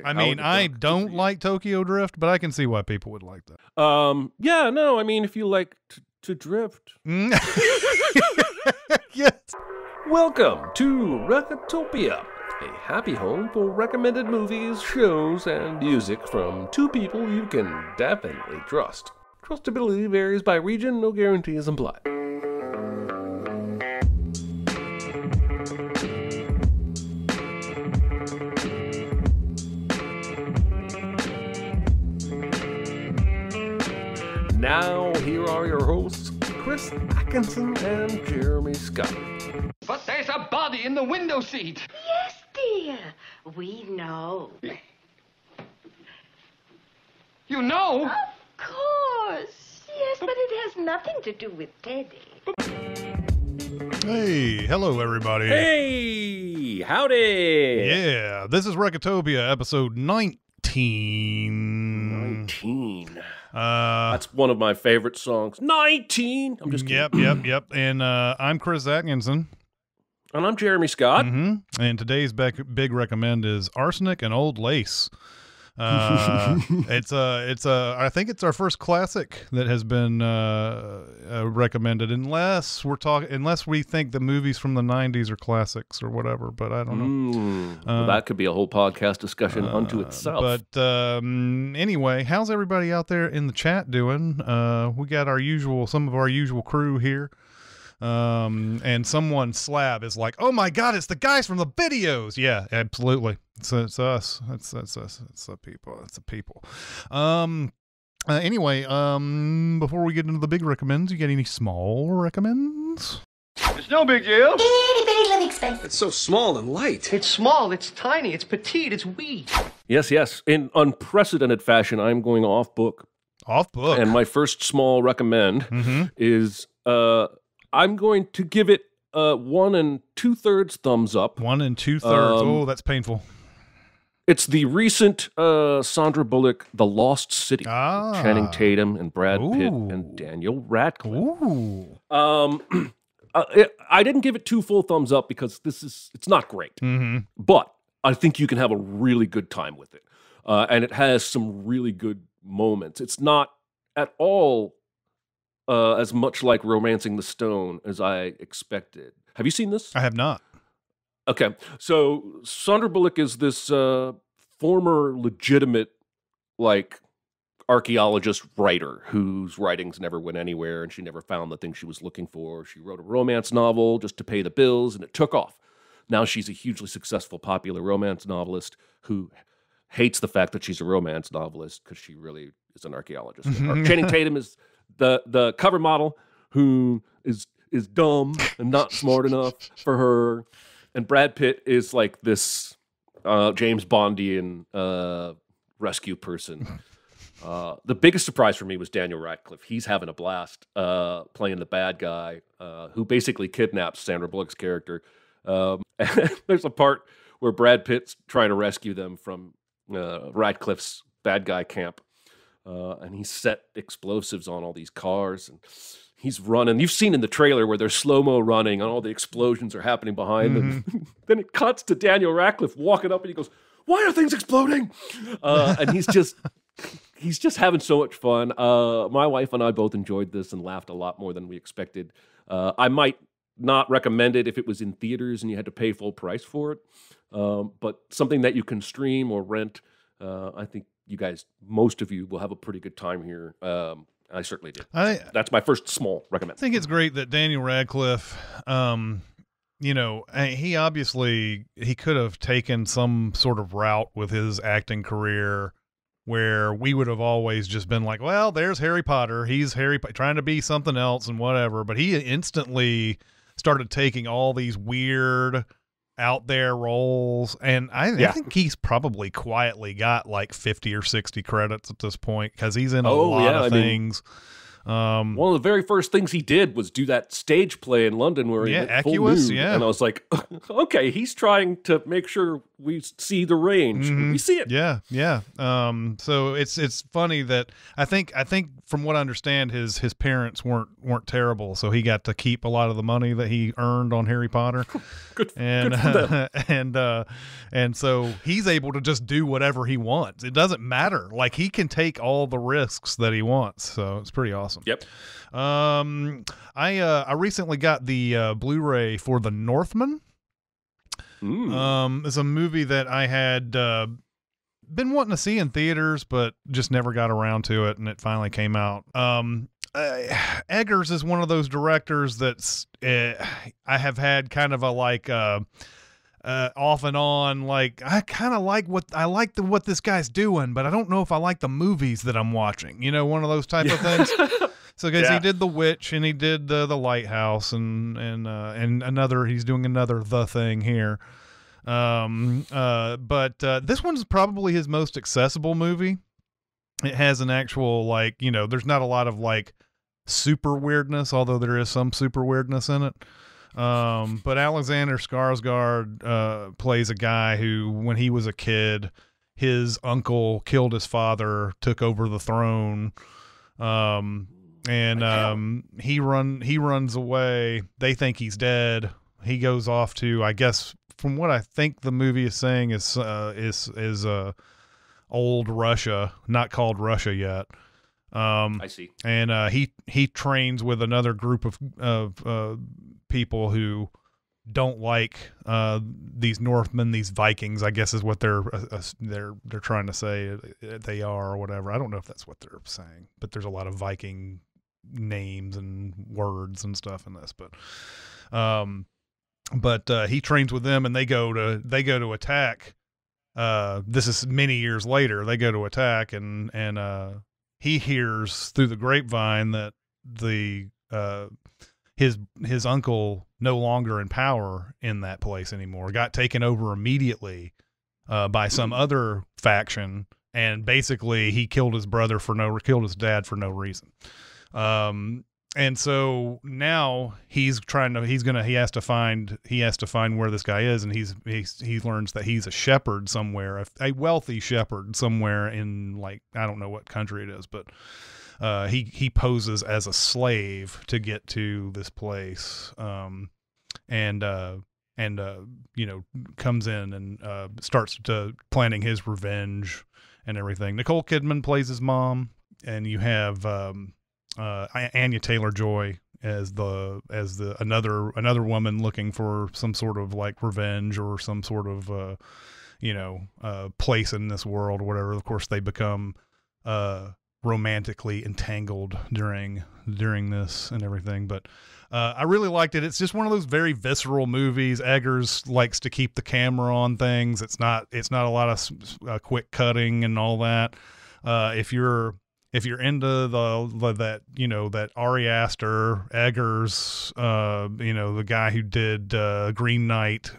I mean, I don't like Tokyo Drift, but I can see why people would like that. Yeah, no, I mean, if you like to drift. Yes. Welcome to Recotopia, a happy home for recommended movies, shows, and music from two people you can definitely trust. Trustability varies by region, no guarantees implied. Now, here are your hosts, Chris Atkinson and Jeremy Scott. But there's a body in the window seat. Yes, dear. We know. You know? Of course. Yes, but it has nothing to do with Teddy. Hey, hello, everybody. Hey, howdy. Yeah, this is Recotopia, episode 19. 19. That's one of my favorite songs. 19. I'm just kidding. Yep. And I'm Chris Atkinson. And I'm Jeremy Scott. And today's big recommend is Arsenic and Old Lace. I think it's our first classic that has been recommended, unless we think the movies from the 90s are classics or whatever, but I don't know. Well, that could be a whole podcast discussion unto itself. But anyway, how's everybody out there in the chat doing? We got some of our usual crew here. And someone Slab is like, oh my God, it's the guys from the videos. Yeah, absolutely. It's us. It's us. It's the people. It's the people. Anyway, before we get into the big recommends, you got any small recommends? It's no big deal. Itty bitty living space. It's so small and light. It's small, it's tiny, it's petite, it's wee. Yes. In unprecedented fashion, I'm going off book. Off book. And my first small recommend is I'm going to give it 1 2/3 thumbs up. 1 2/3. Oh, that's painful. It's the recent Sandra Bullock, The Lost City. Channing Tatum and Brad Pitt and Daniel Radcliffe. Ooh. I didn't give it 2 full thumbs up because it's not great. But I think you can have a really good time with it. And it has some really good moments. It's not at all as much like Romancing the Stone as I expected. Have you seen this? I have not. Okay, so Sandra Bullock is this former legitimate, archaeologist writer whose writings never went anywhere and she never found the thing she was looking for. She wrote a romance novel just to pay the bills and it took off. Now she's a hugely successful, popular romance novelist who hates the fact that she's a romance novelist because she really is an archaeologist. Channing Tatum is the cover model who is dumb and not smart enough for her. And Brad Pitt is like this James Bondian rescue person. The biggest surprise for me was Daniel Radcliffe. He's having a blast playing the bad guy who basically kidnaps Sandra Bullock's character. And there's a part where Brad Pitt's trying to rescue them from Radcliffe's bad guy camp. And he set explosives on all these cars and he's running. You've seen in the trailer where they're slow-mo running and all the explosions are happening behind them. Then it cuts to Daniel Radcliffe walking up and he goes, "Why are things exploding?" And he's just having so much fun. My wife and I both enjoyed this and laughed a lot more than we expected. I might not recommend it if it was in theaters and you had to pay full price for it. But something that you can stream or rent, I think you guys, most of you, will have a pretty good time here. I certainly did. That's my first small recommend. I think it's great that Daniel Radcliffe, he could have taken some sort of route with his acting career where we would have always just been like, well, there's Harry Potter. He's trying to be something else and whatever. But he instantly started taking all these weird out there roles, and I think he's probably quietly got like 50 or 60 credits at this point because he's in a lot of things. One of the very first things he did was do that stage play in London where he went full Equus, nude. yeah. And I was like, okay, he's trying to make sure we see the range. We see it. Yeah, yeah. So it's funny that I think from what I understand, his parents weren't terrible, so he got to keep a lot of the money that he earned on Harry Potter. Good for them. and so he's able to just do whatever he wants. It doesn't matter. Like, he can take all the risks that he wants. So it's pretty awesome. Yep. I recently got the Blu-ray for The Northman. It's a movie that I had been wanting to see in theaters, but just never got around to it, and it finally came out. Eggers is one of those directors that's I have had kind of a like off and on, like, I kind of like what this guy's doing, but I don't know if I like the movies that I'm watching. You know, one of those type of things. So, because he did The Witch and he did the Lighthouse and another, he's doing another The Thing here. But this one's probably his most accessible movie. It has an actual, like, you know, there's not a lot of like super weirdness, although there is some super weirdness in it. But Alexander Skarsgård plays a guy who, when he was a kid, his uncle killed his father, took over the throne, and he runs away. They think he's dead. He goes off to, I guess, from what I think the movie is saying, is old Russia, not called Russia yet. I see. And he trains with another group of people who don't like these Northmen, these Vikings, I guess is what they're trying to say they are, or whatever. I don't know if that's what they're saying, but there's a lot of Viking names and words and stuff in this. But he trains with them, and they go to attack. This is many years later. They go to attack, and he hears through the grapevine that his uncle no longer in power in that place anymore, got taken over immediately by some other faction, and basically he killed his dad for no reason. And so now he has to find where this guy is, and he learns that he's a shepherd somewhere, a wealthy shepherd somewhere in, like, I don't know what country it is, but he poses as a slave to get to this place, and you know, comes in and starts to planning his revenge and everything. Nicole Kidman plays his mom, and you have Anya Taylor-Joy as another woman looking for some sort of like revenge or some sort of place in this world or whatever. Of course, they become romantically entangled during this and everything, but I really liked it. It's just one of those very visceral movies. Eggers likes to keep the camera on things. It's not a lot of quick cutting and all that. If you're into that Ari Aster, Eggers, the guy who did Green Knight,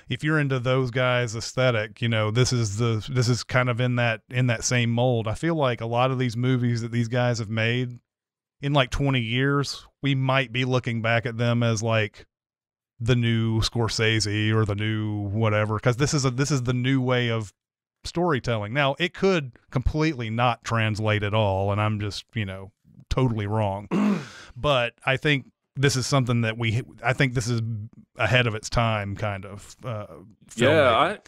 if you're into those guys' aesthetic, this is kind of in that same mold. I feel like a lot of these movies that these guys have made in like 20 years, we might be looking back at them as like the new Scorsese or the new whatever, because this is the new way of storytelling. Now, it could completely not translate at all, and I'm just totally wrong. But I think this is something that I think this is ahead of its time, kind of. Yeah,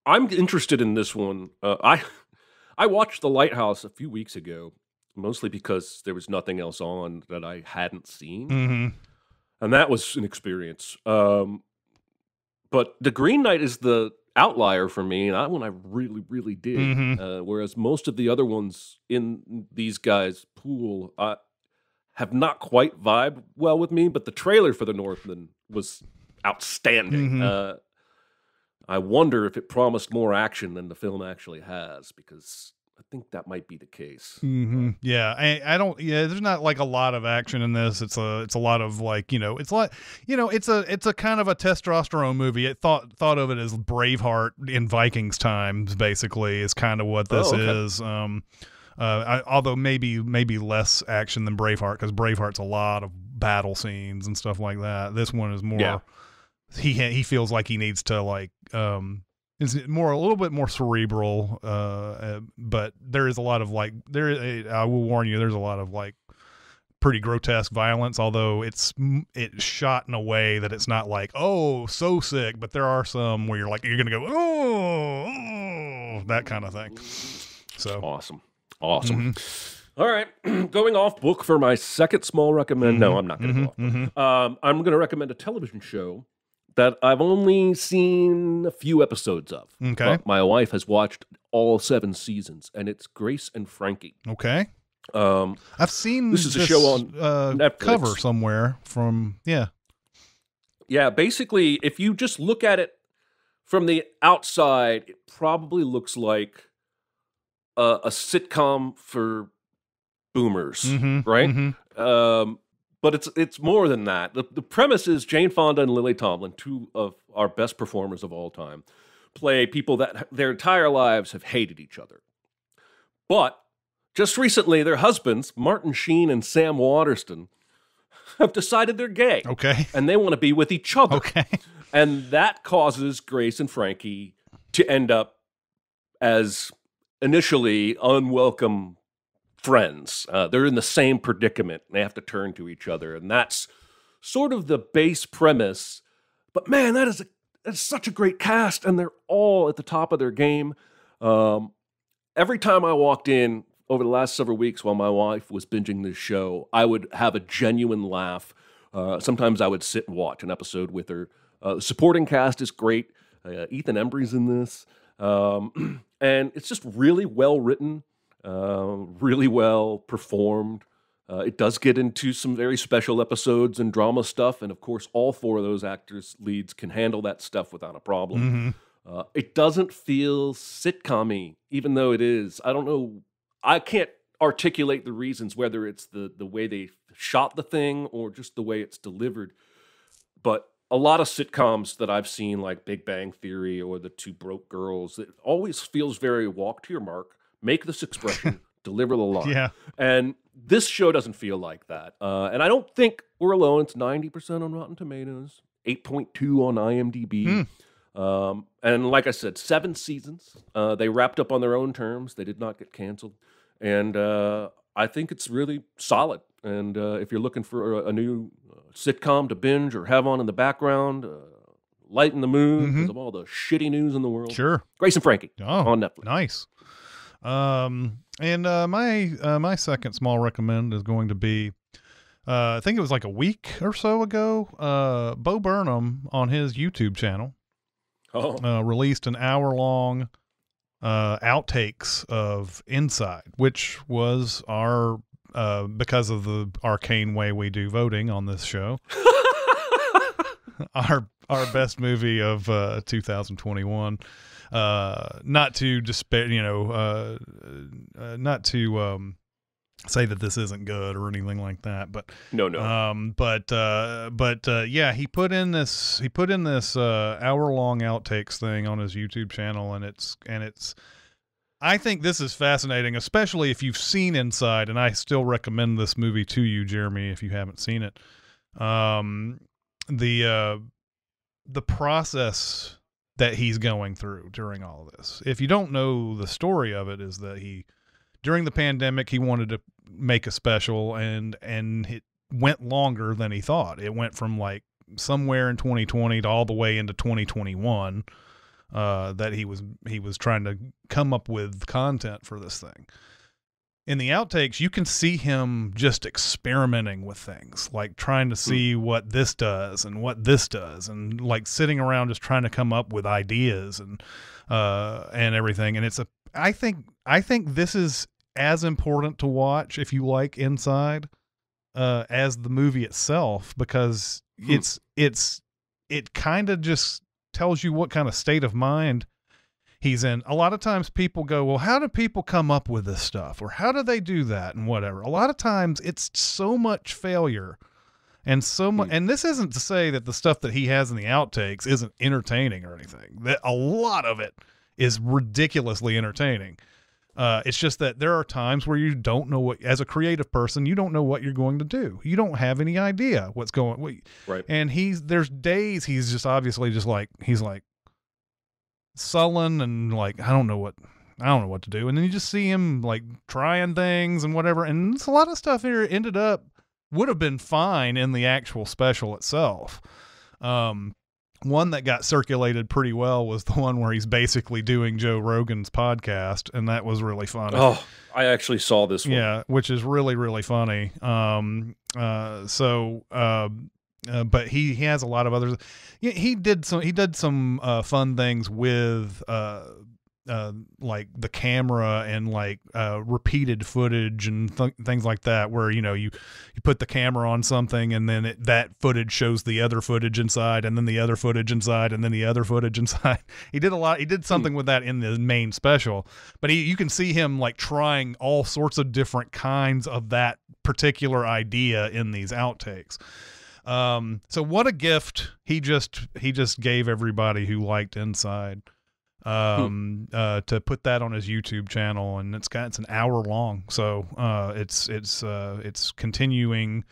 I'm interested in this one. I watched The Lighthouse a few weeks ago, mostly because there was nothing else on that I hadn't seen, and that was an experience. But The Green Knight is the outlier for me, and that one I really, really did. Whereas most of the other ones in these guys' pool have not quite vibed well with me, but the trailer for The Northman was outstanding. I wonder if it promised more action than the film actually has, because I think that might be the case. Yeah, I don't. Yeah, there's not like a lot of action in this. It's a lot of like it's a kind of a testosterone movie. It thought of it as Braveheart in Vikings times, basically, is kind of what this is. Although maybe less action than Braveheart, because Braveheart's a lot of battle scenes and stuff like that. This one is more. Yeah. He feels like he needs to it's a little bit more cerebral. But there is a lot of I will warn you, there's a lot of pretty grotesque violence, although it's shot in a way that it's not so sick, but there are some where you're gonna go oh, that kind of thing. So awesome. All right, going off book for my second small recommend. No, I'm not going to go off. I'm going to recommend a television show that I've only seen a few episodes of. Okay. My wife has watched all 7 seasons, and it's Grace and Frankie. Okay. I've seen this is a show on Netflix. Cover somewhere from Yeah, basically, if you just look at it from the outside, it probably looks like a sitcom for boomers, right? But it's more than that. The premise is Jane Fonda and Lily Tomlin, 2 of our best performers of all time, play people that their entire lives have hated each other. But just recently, their husbands, Martin Sheen and Sam Waterston, have decided they're gay. Okay. And they want to be with each other. Okay. And that causes Grace and Frankie to end up as initially unwelcome friends. They're in the same predicament. And they have to turn to each other. And that's sort of the base premise. But man, that's such a great cast. And they're all at the top of their game. Every time I walked in over the last several weeks while my wife was binging this show, I would have a genuine laugh. Sometimes I would sit and watch an episode with her. The supporting cast is great. Ethan Embry's in this. And it's just really well written, really well performed. It does get into some very special episodes and drama stuff. And of course, all 4 of those actors leads can handle that stuff without a problem. It doesn't feel sitcom-y, even though it is. I don't know. I can't articulate the reasons, whether it's the way they shot the thing or just the way it's delivered. But a lot of sitcoms that I've seen, like Big Bang Theory or The 2 Broke Girls, it always feels very walk to your mark, make this expression, deliver the line. Yeah. And this show doesn't feel like that. And I don't think we're alone. It's 90% on Rotten Tomatoes, 8.2 on IMDb. And like I said, 7 seasons. They wrapped up on their own terms. They did not get canceled. And I think it's really solid. And if you're looking for a new sitcom to binge or have on in the background, lighten the mood because of all the shitty news in the world. Sure. Grace and Frankie on Netflix. Nice. And my second small recommend is going to be, I think it was like a week or so ago, Bo Burnham on his YouTube channel released an hour-long outtakes of Inside, which was our because of the arcane way we do voting on this show, our best movie of 2021. Not to despair, not to say that this isn't good or anything like that, but no. Yeah, he put in this hour-long outtakes thing on his YouTube channel, and it's I think this is fascinating, especially if you've seen Inside, and I still recommend this movie to you, Jeremy, if you haven't seen it. The process that he's going through during all of this. If you don't know, the story of it is that during the pandemic, he wanted to make a special, and it went longer than he thought. It went from like somewhere in 2020 to all the way into 2021. That he was trying to come up with content for this thing. In the outtakes, you can see him just experimenting with things, like trying to see what this does and what this does, and like sitting around just trying to come up with ideas and everything. And I think this is as important to watch if you like Inside as the movie itself, because it kind of just tells you what kind of state of mind he's in. A lot of times people go, well, how do people come up with this stuff? Or how do they do that? And whatever. A lot of times it's so much failure and so much. And this isn't to say that the stuff that he has in the outtakes isn't entertaining or anything. That a lot of it is ridiculously entertaining. It's just that there are times where you don't know what, as a creative person, you don't know what you're going to do. You don't have any idea what's going. Right. And there's days he's just obviously just like, he's like sullen and like, I don't know what to do. And then you just see him like trying things and whatever. And it's a lot of stuff here would have been fine in the actual special itself. One that got circulated pretty well was the one where he's basically doing Joe Rogan's podcast, and that was really funny. Oh, I actually saw this one. Yeah, which is really, really funny. But he has a lot of others. He did some fun things with like the camera and like repeated footage and things like that, where you put the camera on something and then that footage shows the other footage inside, and then the other footage inside, and then the other footage inside. He did something with that in the main special, but you can see him like trying all sorts of different kinds of that particular idea in these outtakes. So what a gift he just gave everybody who liked Inside. To put that on his YouTube channel, and it's an hour long, so it's continuing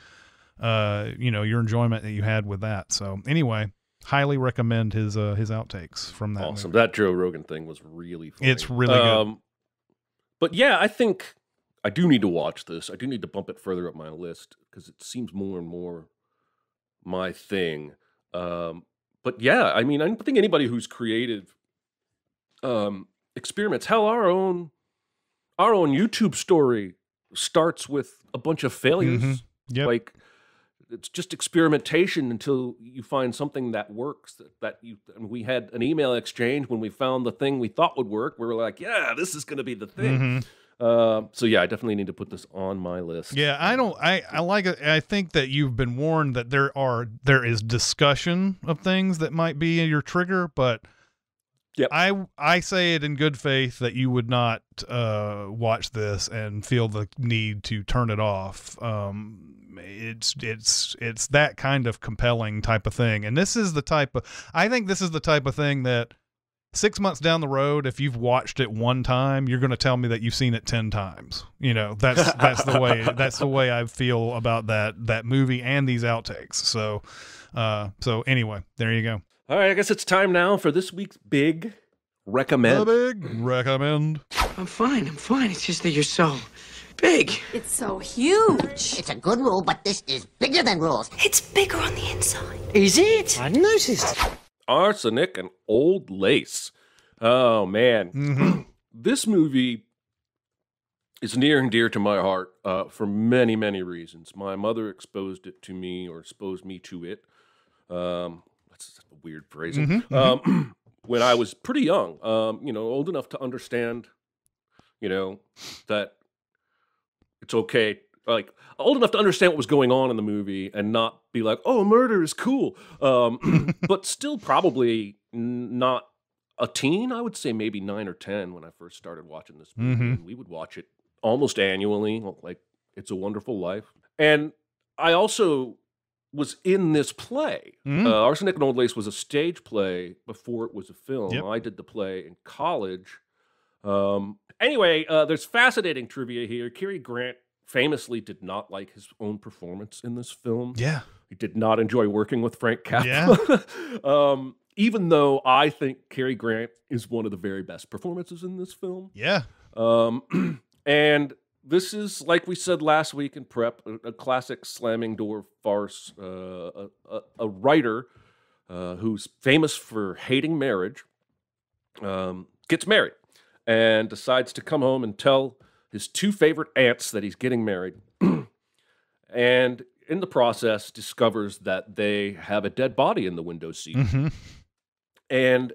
your enjoyment that you had with that. So anyway, highly recommend his outtakes from that. Awesome. movie. That Joe Rogan thing was really funny. It's really good. But yeah, I think I do need to watch this. I do need to bump it further up my list because it seems more and more my thing. But yeah, I mean, I think anybody who's creative experiments, hell, our own YouTube story starts with a bunch of failures. Mm-hmm. Yep. Like, it's just experimentation until you find something that works. We had an email exchange when we found the thing we thought would work. We were like, yeah, this is going to be the thing. Mm-hmm. So yeah, I definitely need to put this on my list. Yeah, I like it. I think that you've been warned that there is discussion of things that might be your trigger, but yep. I say it in good faith that you would not watch this and feel the need to turn it off. It's that kind of compelling type of thing, and I think this is the type of thing that 6 months down the road, if you've watched it one time, you're going to tell me that you've seen it 10 times. That's the way I feel about that movie and these outtakes. So anyway, there you go. All right, I guess it's time now for this week's big recommend. The big recommend. I'm fine. It's just that you're so big. It's so huge. It's a good rule, but this is bigger than rules. It's bigger on the inside. Is it? I noticed. Arsenic and Old Lace. Oh, man. Mm-hmm. This movie is near and dear to my heart for many, many reasons. My mother exposed it to me, or exposed me to it. That's a weird phrasing. Mm-hmm. When I was pretty young, old enough to understand, that it's okay. Like, old enough to understand what was going on in the movie and not be like, oh, murder is cool. But still probably not a teen. I would say maybe 9 or 10 when I first started watching this movie. Mm-hmm. And we would watch it almost annually, like It's a Wonderful Life. And I also was in this play. Mm-hmm. Arsenic and Old Lace was a stage play before it was a film. Yep. I did the play in college. Anyway, there's fascinating trivia here. Cary Grant famously did not like his own performance in this film. Yeah. He did not enjoy working with Frank Capra. Yeah. Even though I think Cary Grant is one of the very best performances in this film. Yeah. And this is, like we said last week in prep, a classic slamming door farce. A writer who's famous for hating marriage gets married and decides to come home and tell his 2 favorite aunts that he's getting married. And in the process discovers that they have a dead body in the window seat. Mm-hmm. And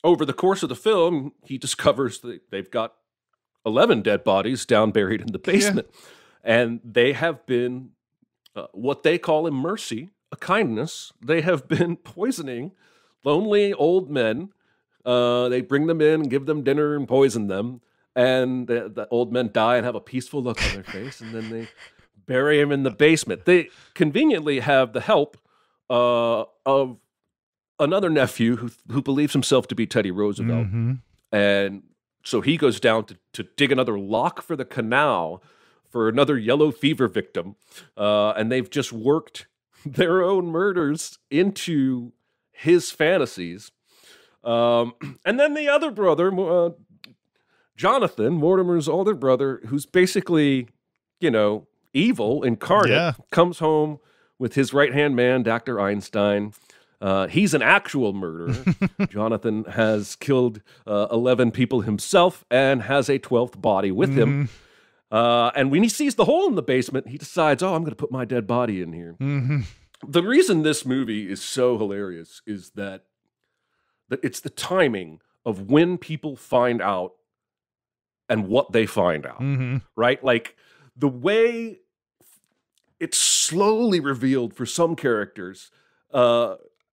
over the course of the film, he discovers that they've got 11 dead bodies down buried in the basement. Yeah. And they have been, what they call in mercy, a kindness, they have been poisoning lonely old men. They bring them in, give them dinner, and poison them. And the old men die and have a peaceful look on their face, and then they bury him in the basement. They conveniently have the help of another nephew who believes himself to be Teddy Roosevelt, Mm-hmm. and So he goes down to dig another lock for the canal for another yellow fever victim. And they've just worked their own murders into his fantasies. And then the other brother, Jonathan, Mortimer's older brother, who's basically, evil incarnate, comes home with his right-hand man, Dr. Einstein. He's an actual murderer. Jonathan has killed 11 people himself and has a 12th body with him. And when he sees the hole in the basement, he decides, I'm going to put my dead body in here. The reason this movie is so hilarious is that it's the timing of when people find out and what they find out, right? Like the way it's slowly revealed for some characters,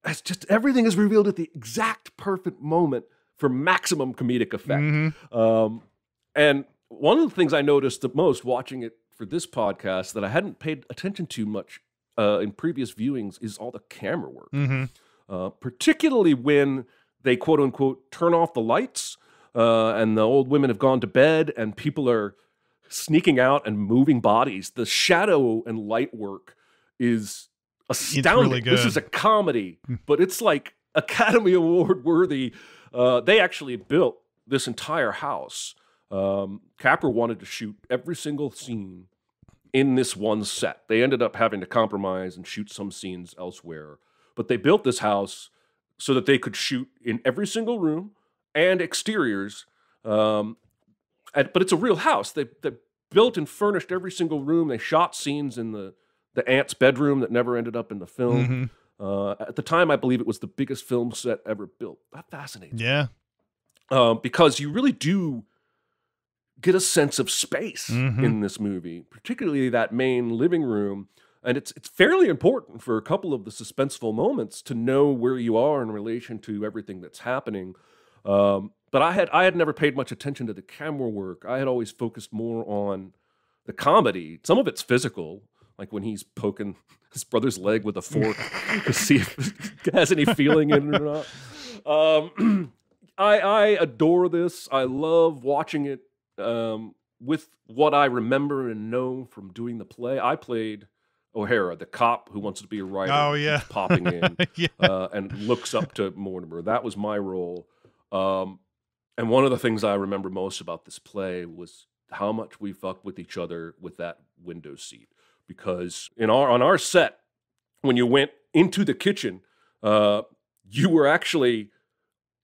it's just everything is revealed at the exact perfect moment for maximum comedic effect. And one of the things I noticed the most watching it for this podcast that I hadn't paid attention to much in previous viewings is all the camera work, particularly when they quote unquote turn off the lights and the old women have gone to bed and people are sneaking out and moving bodies. The shadow and light work is astounding. Really good. This is a comedy, but it's like Academy Award worthy. They actually built this entire house. Capra wanted to shoot every single scene in this one set. They ended up having to compromise and shoot some scenes elsewhere. But they built this house so that they could shoot in every single room and exteriors. But it's a real house. They built and furnished every single room. They shot scenes in the aunt's bedroom that never ended up in the film. At the time, I believe it was the biggest film set ever built. That fascinates me. Because you really do get a sense of space in this movie, particularly that main living room. And it's fairly important for a couple of the suspenseful moments to know where you are in relation to everything that's happening. But I had never paid much attention to the camera work. I had always focused more on the comedy. Some of it's physical, like when he's poking his brother's leg with a fork to see if it has any feeling in it or not. I adore this. I love watching it with what I remember and know from doing the play. I played O'Hara, the cop who wants to be a writer. Oh, yeah. Keeps popping in and looks up to Mortimer. That was my role. And one of the things I remember most about this play was how much we fucked with each other with that window seat. Because on our set, when you went into the kitchen, you were actually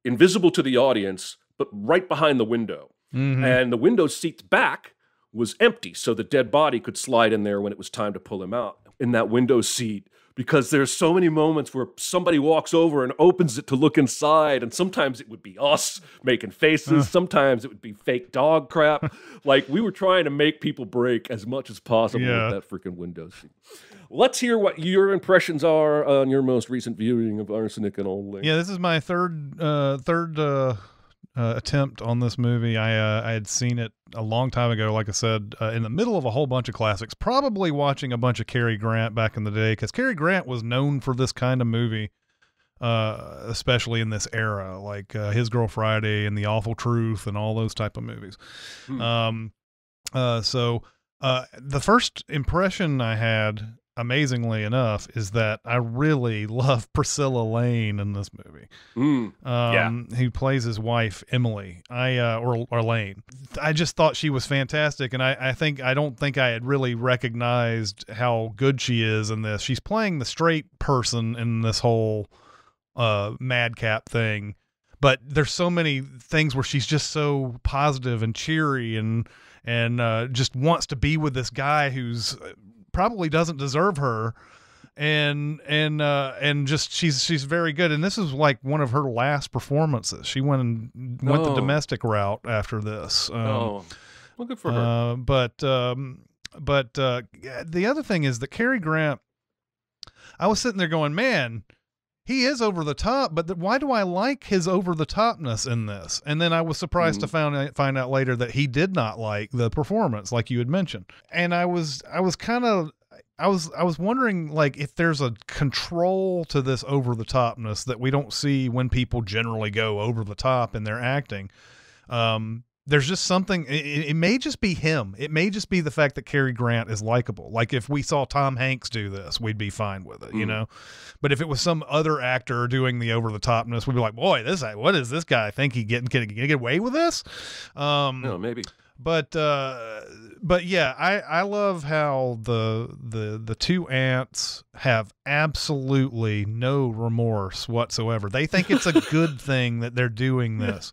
invisible to the audience, but right behind the window. And the window seat's back was empty, so the dead body could slide in there when it was time to pull him out in that window seat. Because there's so many moments where somebody walks over and opens it to look inside, and sometimes it would be us making faces, sometimes it would be fake dog crap. Like, we were trying to make people break as much as possible with that freaking window seat. Let's hear what your impressions are on your most recent viewing of Arsenic and Old Lace. Yeah, this is my third attempt on this movie. I had seen it a long time ago, like I said, in the middle of a whole bunch of classics, probably watching a bunch of Cary Grant back in the day, because Cary Grant was known for this kind of movie, especially in this era, like His Girl Friday and The Awful Truth and all those type of movies. So the first impression I had, amazingly enough, is that I really love Priscilla Lane in this movie. Who plays his wife Emily, or Lane. I just thought she was fantastic, and I don't think I had really recognized how good she is in this. She's playing the straight person in this whole madcap thing, but there's so many things where she's just so positive and cheery and just wants to be with this guy who's probably doesn't deserve her, and just she's very good. And this is like one of her last performances. She went the domestic route after this. Well, good for her. But the other thing is that Cary Grant, I was sitting there going, man, he is over the top, but why do I like his over the topness in this? And then I was surprised to find out later that he did not like the performance, like you had mentioned. And I was wondering, like, if there's a control to this over the topness that we don't see when people generally go over the top in their acting. there's just something, it may just be him. It may just be the fact that Cary Grant is likable. Like if we saw Tom Hanks do this, we'd be fine with it, you know? But if it was some other actor doing the over the topness, we'd be like, boy, what is this guy think he can get away with this? No, maybe. But yeah, I love how the two ants have absolutely no remorse whatsoever. They think it's a good thing that they're doing this.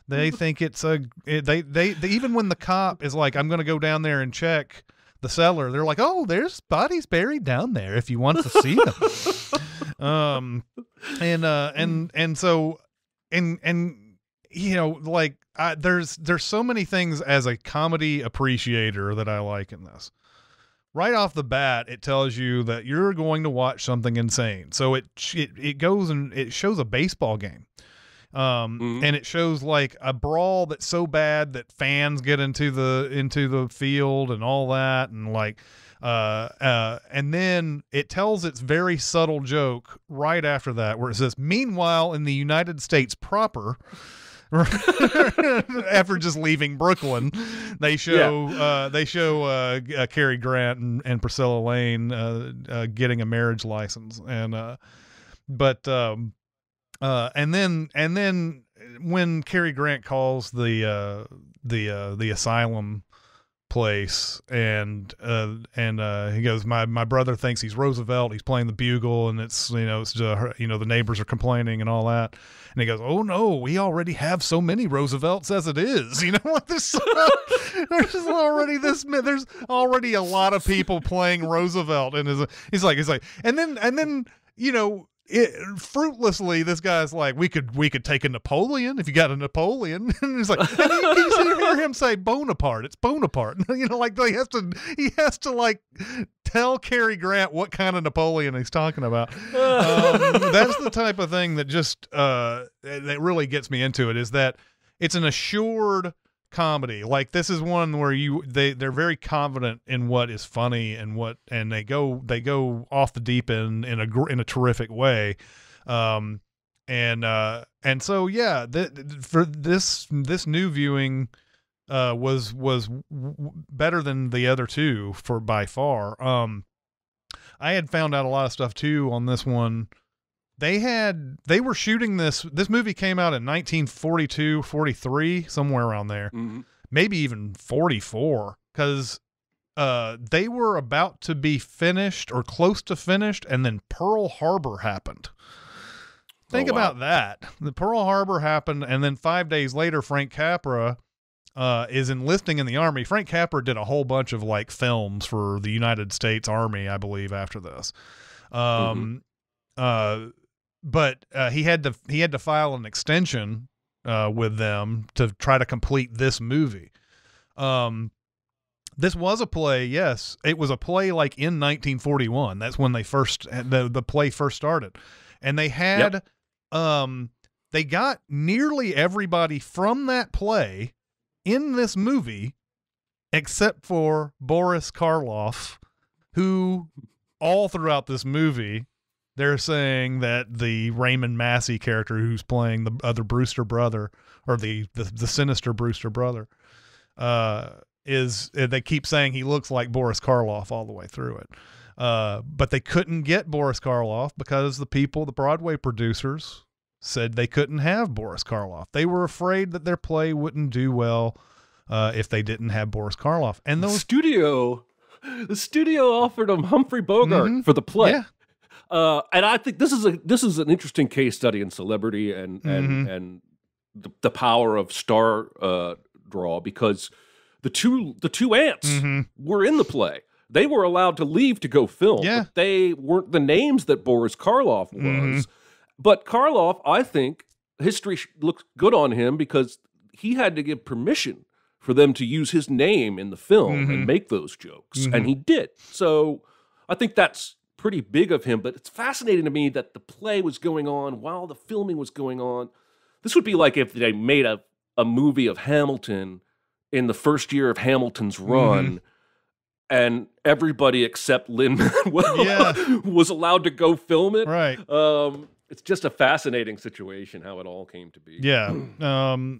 They think they even when the cop is like, I'm going to go down there and check the cellar, they're like, oh, there's bodies buried down there if you want to see them. And so you know, like there's so many things as a comedy appreciator that I like in this. Right off the bat, it tells you that you're going to watch something insane. So it goes and it shows a baseball game. And it shows like a brawl that's so bad that fans get into the field and all that. And like, and then it tells its very subtle joke right after that, where it says, meanwhile, in the United States proper, after just leaving Brooklyn, they show Cary Grant and Priscilla Lane, getting a marriage license. And then when Cary Grant calls the asylum place and he goes, my brother thinks he's Roosevelt, he's playing the bugle, and it's the neighbors are complaining and all that, and he goes, oh no, we already have so many Roosevelts as it is, like there's already a lot of people playing Roosevelt, and he's like and then fruitlessly, this guy's like, we could take a Napoleon if you got a Napoleon, and he's like, and you hear him say Bonaparte. It's Bonaparte. Like he has to like tell Cary Grant what kind of Napoleon he's talking about. That's the type of thing that just that really gets me into it. Is that it's an assured comedy. Like this is one where they're very confident in what is funny and they go off the deep end in a terrific way. And so yeah, for this new viewing was better than the other two by far. I had found out a lot of stuff too on this one. They were shooting this movie came out in 1942, 43, somewhere around there. Mm-hmm. Maybe even 44, because they were about to be finished or close to finished, and then Pearl Harbor happened. Think about that. The Pearl Harbor happened, and then 5 days later, Frank Capra is enlisting in the Army. Frank Capra did a whole bunch of like films for the United States Army, I believe, after this. But he had to file an extension with them to try to complete this movie. This was a play, yes. It was a play like in 1941. That's when the play first started. And they had they got nearly everybody from that play in this movie except for Boris Karloff, who all throughout this movie they're saying that the Raymond Massey character who's playing the other Brewster brother, or the sinister Brewster brother, they keep saying he looks like Boris Karloff all the way through it. But they couldn't get Boris Karloff because the Broadway producers said they couldn't have Boris Karloff. They were afraid that their play wouldn't do well if they didn't have Boris Karloff. And the studio offered him Humphrey Bogart for the play. Yeah. And I think this is an interesting case study in celebrity and the power of star draw, because the two ants were in the play. They were allowed to leave to go film. Yeah. But they weren't the names that Boris Karloff was. But Karloff, I think history looks good on him because he had to give permission for them to use his name in the film and make those jokes, and he did. So I think that's pretty big of him, but it's fascinating to me that the play was going on while the filming was going on. This would be like if they made a movie of Hamilton in the first year of Hamilton's run, and everybody except Lin-Manuel was allowed to go film it. Right. it's just a fascinating situation how it all came to be. Yeah.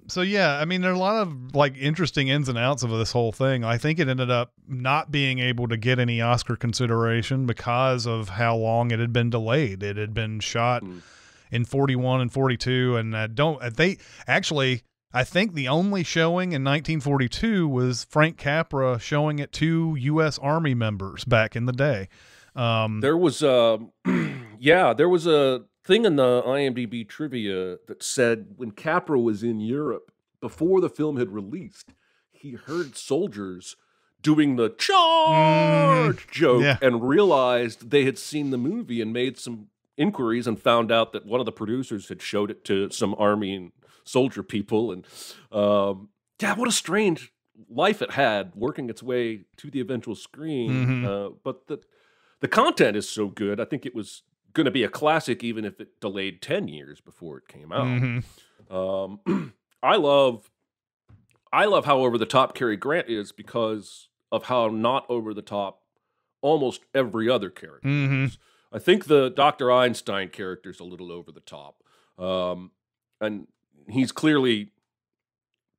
So yeah, I mean, there are a lot of like interesting ins and outs of this whole thing. I think it ended up not being able to get any Oscar consideration because of how long it had been delayed. It had been shot in 41 and 42, and I think the only showing in 1942 was Frank Capra showing it to U.S. Army members back in the day. There was there was a thing in the IMDb trivia that said when Capra was in Europe before the film had released, he heard soldiers doing the charge joke and realized they had seen the movie and made some inquiries and found out that one of the producers had showed it to some Army and soldier people. And what a strange life it had working its way to the eventual screen. But the content is so good. I think it was going to be a classic even if it delayed 10 years before it came out. I love how over the top Cary Grant is because of how not over the top almost every other character is. I think the Dr. Einstein character is a little over the top. And he's clearly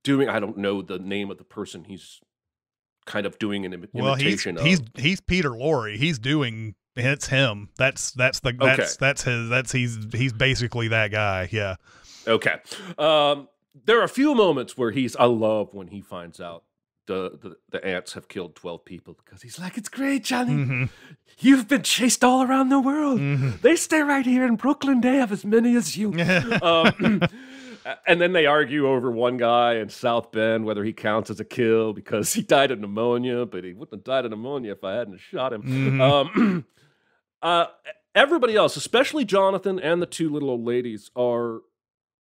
doing, I don't know the name of the person he's kind of doing an imitation of. He's Peter Lorre. He's doing, it's him. He's basically that guy. Yeah. Okay. There are a few moments where I love when he finds out the ants have killed 12 people because he's like, it's great, Johnny. You've been chased all around the world. They stay right here in Brooklyn. They have as many as you. And then they argue over one guy in South Bend, whether he counts as a kill because he died of pneumonia, but he wouldn't have died of pneumonia if I hadn't shot him. Everybody else, especially Jonathan and the two little old ladies, are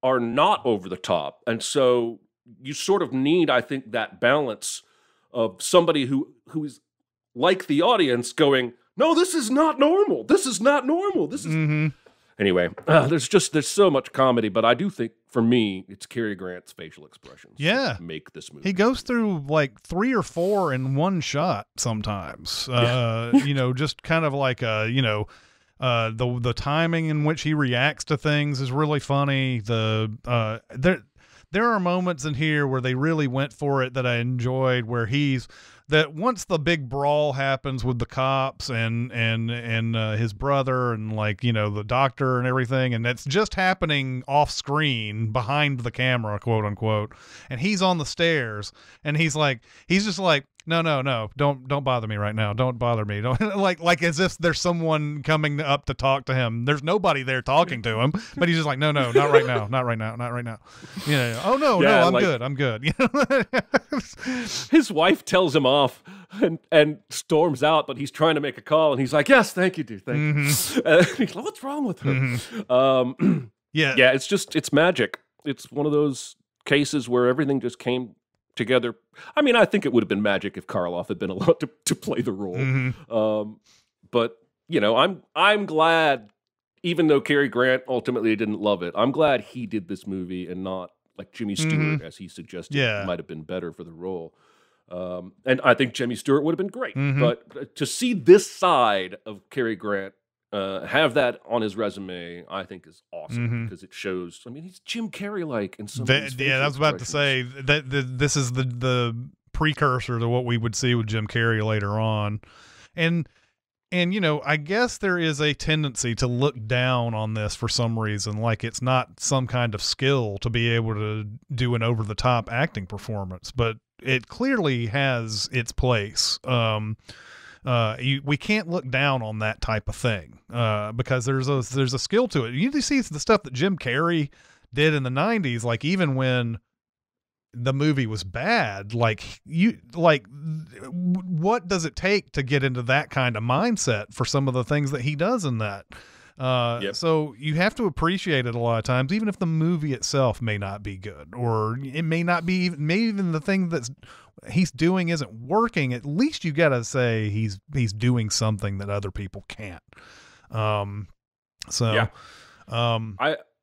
not over the top. And so you sort of need, I think, that balance of somebody who is like the audience going, no, this is not normal. This is not normal. This is... Anyway, there's so much comedy, but I do think, for me, it's Cary Grant's facial expressions that make this movie. He goes through like 3 or 4 in one shot sometimes. Just kind of like the timing in which he reacts to things is really funny. There are moments in here where they really went for it that I enjoyed, where that once the big brawl happens with the cops and his brother and the doctor and everything, and that's just happening off screen behind the camera, quote unquote, and he's on the stairs and he's just like, no, don't bother me right now. Don't bother me. Don't like as if there's someone coming up to talk to him. There's nobody there talking to him, but he's just like, no, not right now. Not right now. Not right now. Oh no, I'm good. His wife tells him off and storms out, but he's trying to make a call and he's like, yes, thank you, dude. Thank you. He's like, what's wrong with her? It's magic. It's one of those cases where everything just came together. I mean, I think it would have been magic if Karloff had been allowed to play the role. But I'm glad, even though Cary Grant ultimately didn't love it, I'm glad he did this movie and not like Jimmy Stewart, as he suggested, might have been better for the role. And I think Jimmy Stewart would have been great. But to see this side of Cary Grant have that on his resume, I think is awesome because it shows. I mean, he's Jim Carrey-like in some of these I was about to say that this is the precursor to what we would see with Jim Carrey later on, and I guess there is a tendency to look down on this for some reason, like it's not some kind of skill to be able to do an over-the-top acting performance, but it clearly has its place. We can't look down on that type of thing because there's a skill to it. You see the stuff that Jim Carrey did in the 90s, like even when the movie was bad, what does it take to get into that kind of mindset for some of the things that he does in that? So you have to appreciate it a lot of times, even if the movie itself may not be good, or it may not be, maybe even the thing that's he's doing isn't working. At least you got to say he's doing something that other people can't. I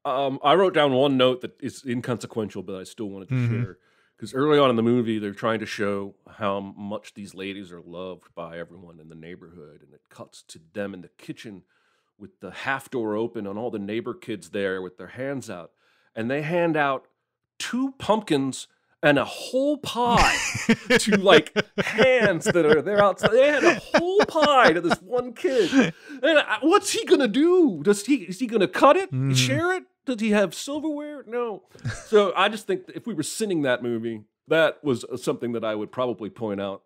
wrote down one note that is inconsequential, but I still wanted to share. Because early on in the movie, they're trying to show how much these ladies are loved by everyone in the neighborhood, and it cuts to them in the kitchen with the half door open and all the neighbor kids there with their hands out. And they hand out 2 pumpkins and a whole pie to like hands that are there outside. They had a whole pie to this one kid. And what's he gonna do? Is he gonna cut it? Share it? Does he have silverware? No. So I just think that if we were sending that movie, that was something that I would probably point out.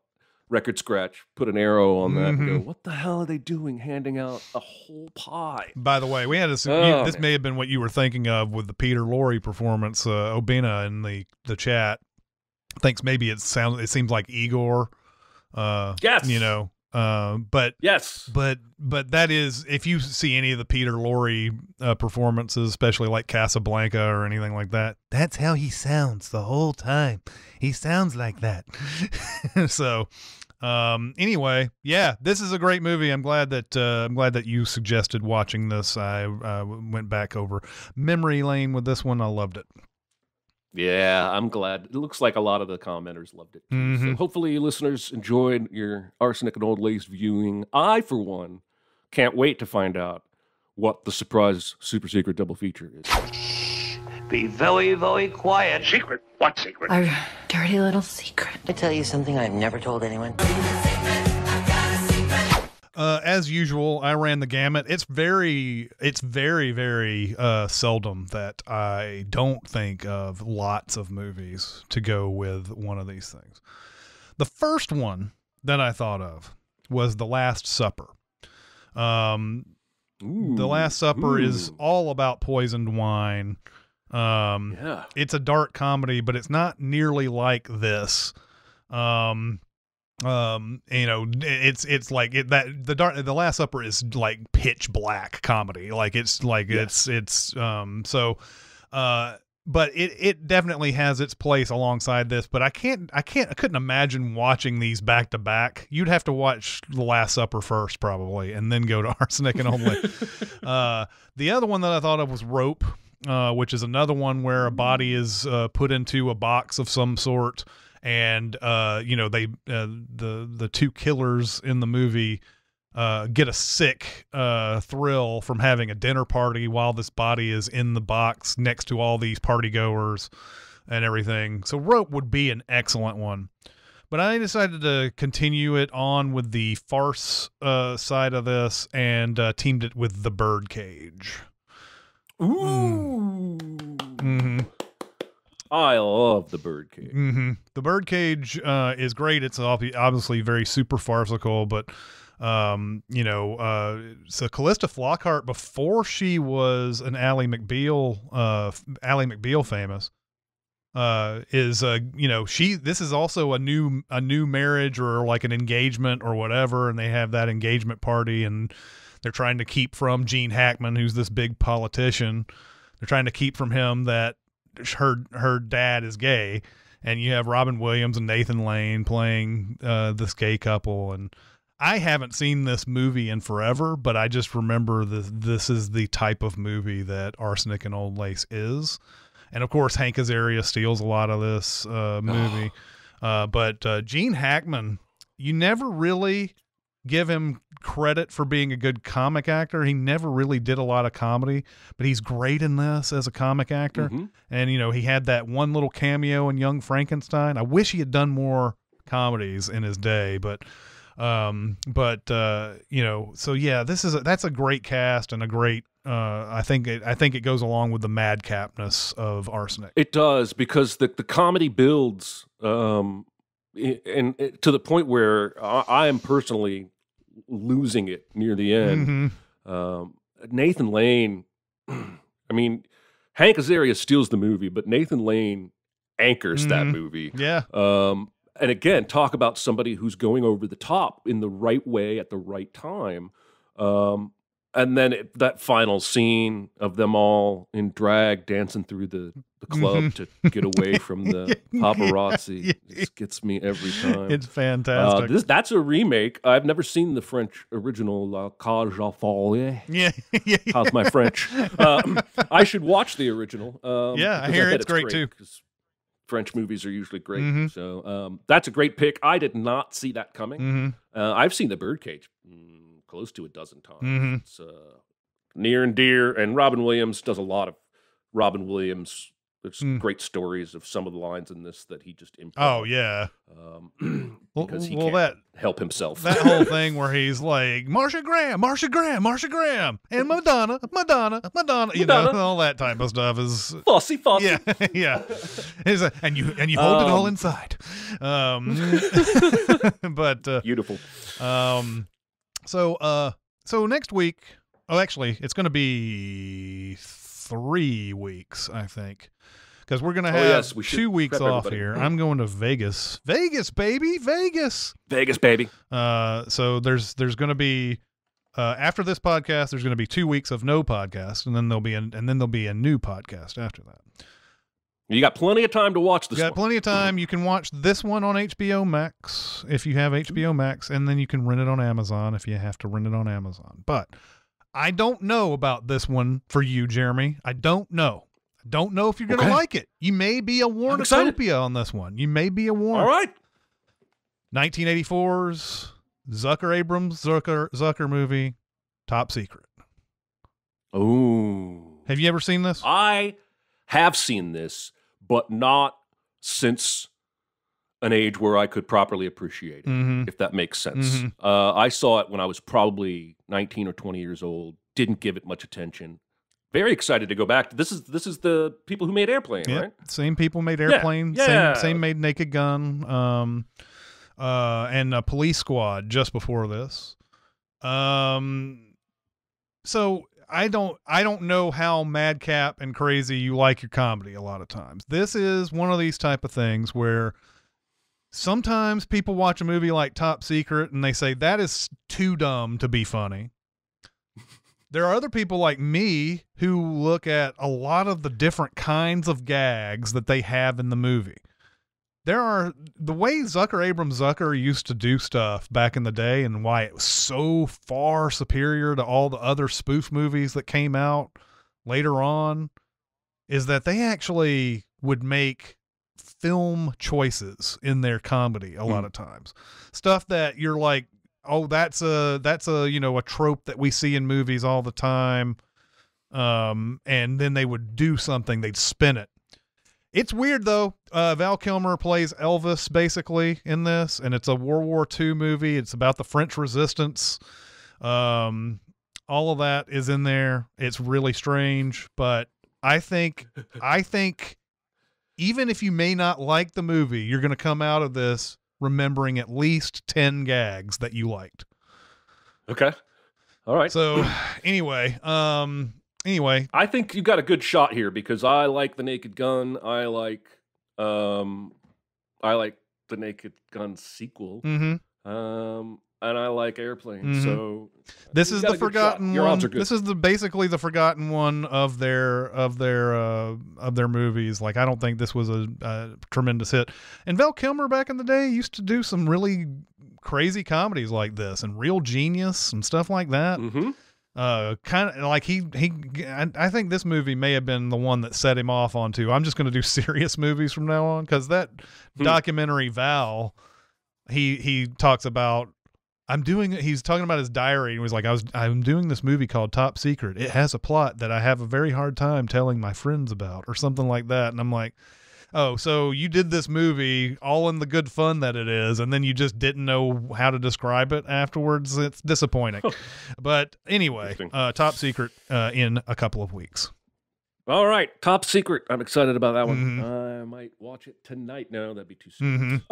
Record scratch, put an arrow on that and go, what the hell are they doing handing out a whole pie? By the way, we had this may have been what you were thinking of with the Peter Lorre performance. Obina in the chat thinks maybe it seems like Igor. Yes. You know, but yes. But that is, if you see any of the Peter Lorre performances, especially like Casablanca or anything like that, that's how he sounds the whole time. He sounds like that. So anyway, yeah, this is a great movie. I'm glad that you suggested watching this. I went back over memory lane with this one. I loved it. Yeah, I'm glad. It looks like a lot of the commenters loved it too. So hopefully you listeners enjoyed your Arsenic and Old Lace viewing. I, for one, can't wait to find out what the surprise super secret double feature is. Be very, very quiet. Secret? What secret? Our dirty little secret. I tell you something I've never told anyone. As usual, I ran the gamut. It's very, very seldom that I don't think of lots of movies to go with one of these things. The first one that I thought of was The Last Supper. The Last Supper is all about poisoned wine. It's a dark comedy, but it's not nearly like this. You know, it's like the Last Supper is like pitch black comedy. Like it's like but it definitely has its place alongside this, but I couldn't imagine watching these back to back. You'd have to watch The Last Supper first probably, and then go to Arsenic and Old Lace. The other one that I thought of was Rope, which is another one where a body is put into a box of some sort, and you know, they the 2 killers in the movie get a sick thrill from having a dinner party while this body is in the box next to all these party goers and everything. So Rope would be an excellent one. But I decided to continue it on with the farce side of this and teamed it with The Birdcage. Ooh. I love The Birdcage. The Birdcage is great. It's obviously very super farcical, but you know, so Callista Flockhart, before she was an Ally McBeal famous, is you know, this is also a new marriage or like an engagement or whatever, and they have that engagement party, and they're trying to keep from Gene Hackman, who's this big politician. They're trying to keep from him that her dad is gay, and you have Robin Williams and Nathan Lane playing this gay couple. And I haven't seen this movie in forever, but I just remember this is the type of movie that Arsenic and Old Lace is. And of course, Hank Azaria steals a lot of this movie. But Gene Hackman, you never really give him credit for being a good comic actor. He never really did a lot of comedy, but he's great in this as a comic actor. And, you know, he had that one little cameo in Young Frankenstein. I wish he had done more comedies in his day, but you know, so yeah, that's a great cast and a great, I think it goes along with the madcapness of Arsenic. It does, because the comedy builds, and to the point where I am personally losing it near the end. Nathan Lane, I mean, Hank Azaria steals the movie, but Nathan Lane anchors that movie. Yeah. And again, talk about somebody who's going over the top in the right way at the right time. And then that final scene of them all in drag dancing through the club to get away from the paparazzi just gets me every time. It's fantastic. That's a remake. I've never seen the French original, La Cage aux Folles. Yeah. How's my French? I should watch the original. Yeah, I hear it's great too. French movies are usually great. So that's a great pick. I did not see that coming. I've seen The Birdcage close to a dozen times. near and dear. And Robin Williams does a lot of Robin Williams. There's great stories of some of the lines in this that he just improv. Oh yeah, because he can't help himself. That whole thing where he's like Marsha Graham, and Madonna, you know, all that type of stuff is Fosse. Yeah, yeah. And you hold it all inside. But beautiful. So next week. Oh, actually, it's going to be 3 weeks, I think. Because we're going to have 2 weeks off here. I'm going to Vegas. Vegas, baby. Vegas. Vegas, baby. So there's going to be after this podcast, there's going to be 2 weeks of no podcast, and then there'll be a new podcast after that. You got plenty of time to watch this. You got plenty of time. You can watch this one on HBO Max if you have HBO Max, and then you can rent it on Amazon if you have to rent it on Amazon. But I don't know about this one for you, Jeremy. I don't know. Don't know if you're going to like it. You may be a Warnotopia on this one. You may be a Warn. All right. 1984's Zucker movie, Top Secret. Oh. Have you ever seen this? I have seen this, but not since an age where I could properly appreciate it, if that makes sense. I saw it when I was probably 19 or 20 years old. Didn't give it much attention. Very excited to go back. This is the people who made Airplane, right? Same people made Airplane. Yeah. Same made Naked Gun. And Police Squad just before this. So I don't know how madcap and crazy you like your comedy a lot of times. This is one of these type of things where sometimes people watch a movie like Top Secret and they say that is too dumb to be funny. There are other people like me who look at a lot of the different kinds of gags that they have in the movie. There are the way Zucker used to do stuff back in the day and why it was so far superior to all the other spoof movies that came out later on is that they actually would make film choices in their comedy a lot of times. Stuff that you're like, oh, that's a a trope that we see in movies all the time. And then they would do something, they'd spin it. It's weird though. Val Kilmer plays Elvis basically in this, and it's a World War II movie. It's about the French Resistance. All of that is in there. It's really strange, but I think even if you may not like the movie, you're going to come out of this remembering at least 10 gags that you liked. Okay. All right. So anyway, I think you got a good shot here because I like The Naked Gun. I like the Naked Gun sequel. And I like Airplane. So this is the forgotten one. This is basically the forgotten one of their movies. Like, I don't think this was a tremendous hit. And Val Kilmer back in the day used to do some really crazy comedies like this and Real Genius and stuff like that. Kind of like I think this movie may have been the one that set him off onto, I'm just going to do serious movies from now on. Cause that documentary Val, he talks about, he's talking about his diary and was like, I'm doing this movie called Top Secret. It has a plot that I have a very hard time telling my friends about or something like that. And I'm like, oh, so you did this movie all in the good fun that it is, and then you just didn't know how to describe it afterwards. It's disappointing. But anyway, Top Secret in a couple of weeks. All right, Top Secret. I'm excited about that one. I might watch it tonight. No, that'd be too soon.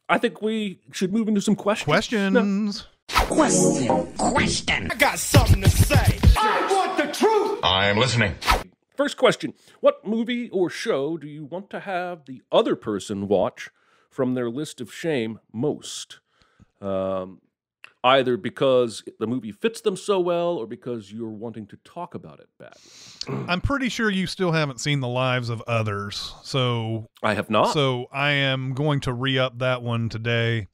I think we should move into some questions. Question. I got something to say. I want the truth! I'm listening. First question. What movie or show do you want to have the other person watch from their list of shame most? Either because the movie fits them so well or because you're wanting to talk about it badly. I'm pretty sure you still haven't seen The Lives of Others. So I have not. So I am going to re-up that one today.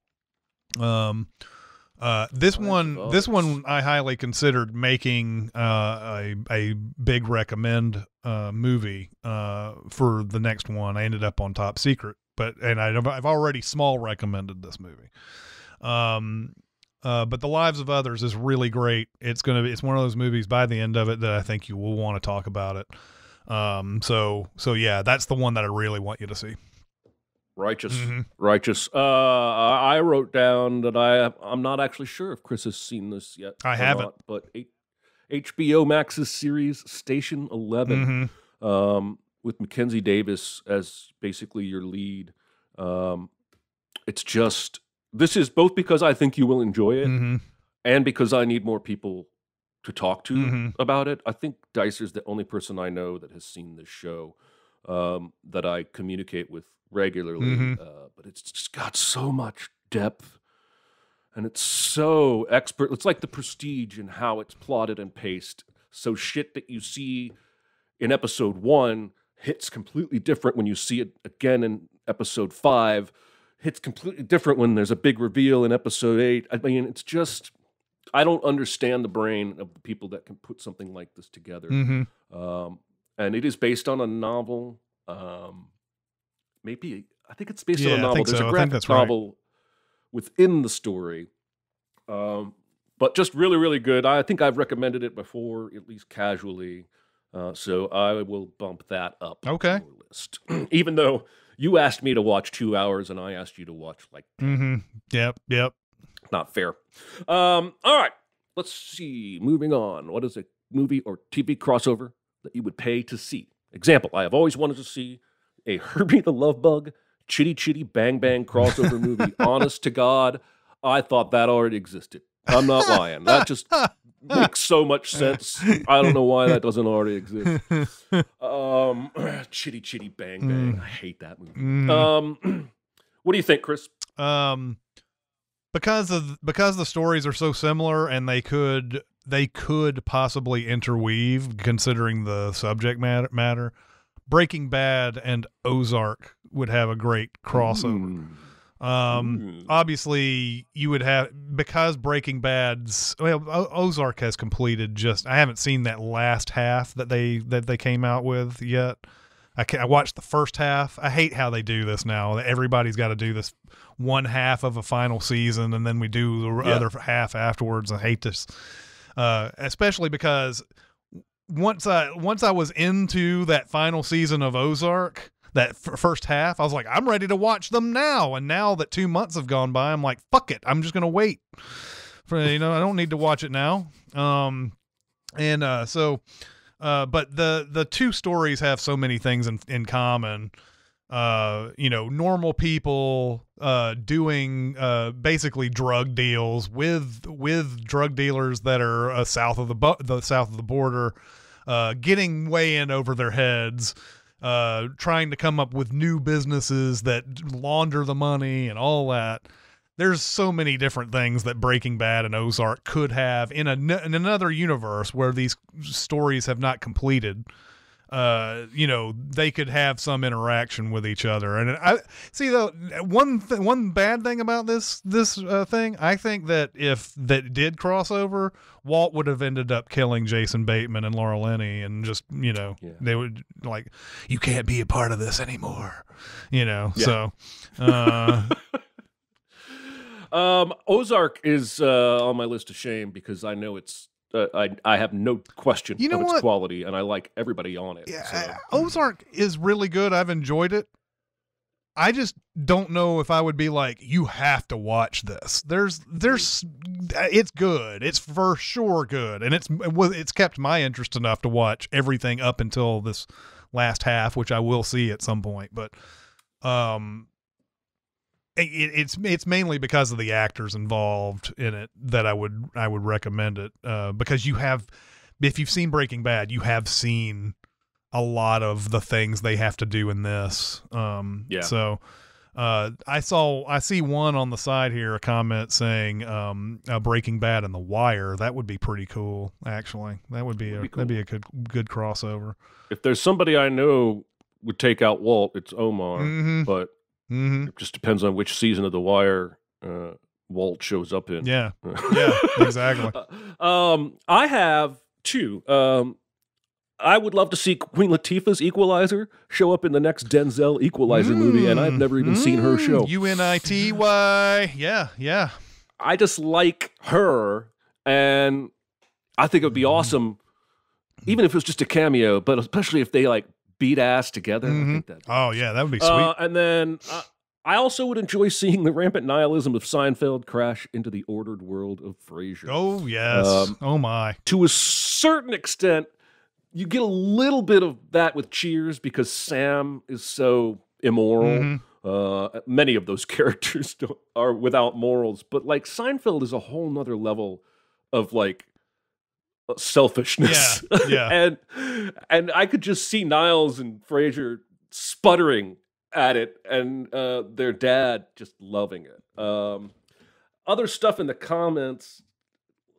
This one I highly considered making a big recommend movie for the next one. I ended up on Top Secret, and I've already small recommended this movie. But The Lives of Others is really great. It's one of those movies by the end of it that I think you will want to talk about it. So yeah, that's the one that I really want you to see. Righteous. I wrote down that I'm not actually sure if Chris has seen this yet. I haven't. Not, but HBO Max's series Station 11, with Mackenzie Davis as basically your lead. This is both because I think you will enjoy it and because I need more people to talk to about it. I think Dicer's the only person I know that has seen this show that I communicate with regularly, but it's just got so much depth and it's so expert. It's like The Prestige in how it's plotted and paced. So shit that you see in episode 1 hits completely different when you see it again in episode 5. Hits completely different when there's a big reveal in episode 8. I mean, it's just, I don't understand the brain of the people that can put something like this together. And it is based on a novel. Maybe, I think it's based on a novel. There's a graphic novel within the story. But just really, really good. I think I've recommended it before, at least casually. So I will bump that up on your list. Even though you asked me to watch 2 hours and I asked you to watch like 10. Yep. Not fair. All right. Let's see. Moving on. What is a movie or TV crossover that you would pay to see? Example, I have always wanted to see a Herbie the Love Bug, Chitty Chitty Bang Bang crossover movie. Honest to God, I thought that already existed. I'm not lying. That just makes so much sense. I don't know why that doesn't already exist. Chitty Chitty Bang Bang. I hate that movie. What do you think, Chris? Because the stories are so similar and they could possibly interweave considering the subject matter. Breaking Bad and Ozark would have a great crossover. Obviously you would have, because Breaking Bad's, Ozark has completed I haven't seen that last half that they came out with yet. I watched the first half. I hate how they do this now. Everybody's got to do this one half of a final season and then we do the other half afterwards. I hate this, especially because once I was into that final season of Ozark, that first half, I was like, I'm ready to watch them now. And now that 2 months have gone by, I'm like, fuck it. I'm just going to wait for, I don't need to watch it now. But the two stories have so many things in common. Normal people doing basically drug deals with drug dealers that are south of the border, getting way in over their heads, trying to come up with new businesses that launder the money and all that. There's so many different things that Breaking Bad and Ozark could have in another universe where these stories have not completed. They could have some interaction with each other. And I see though, one bad thing about this thing, I think that if that did cross over, Walt would have ended up killing Jason Bateman and Laura Linney and just, they would like, you can't be a part of this anymore, so, Ozark is on my list of shame because I know it's I have no question of its quality, and I like everybody on it. Yeah, so. Ozark is really good. I've enjoyed it. I just don't know if I would be like, you have to watch this. It's good. It's for sure good, and it's kept my interest enough to watch everything up until this last half, which I will see at some point. But it's mainly because of the actors involved in it that I would recommend it, because if you've seen Breaking Bad, you have seen a lot of the things they have to do in this. So I see one on the side here, a comment saying Breaking Bad and The Wire. That would be pretty cool, actually. That'd be a good crossover. If there's somebody I know would take out Walt, it's Omar, but it just depends on which season of The Wire Walt shows up in. Yeah, exactly. I have two. I would love to see Queen Latifah's Equalizer show up in the next Denzel Equalizer movie, and I've never even seen her show. UNITY, yeah. I just like her, and I think it would be awesome, even if it was just a cameo, but especially if they like beat ass together. I think that'd be awesome. Yeah, that would be sweet. And then I also would enjoy seeing the rampant nihilism of Seinfeld crash into the ordered world of Frasier. Oh, yes. Oh, my. To a certain extent, you get a little bit of that with Cheers because Sam is so immoral. Many of those characters are without morals, but like Seinfeld is a whole nother level of like selfishness. Yeah. and I could just see Niles and Frasier sputtering at it, and their dad just loving it. Other stuff in the comments,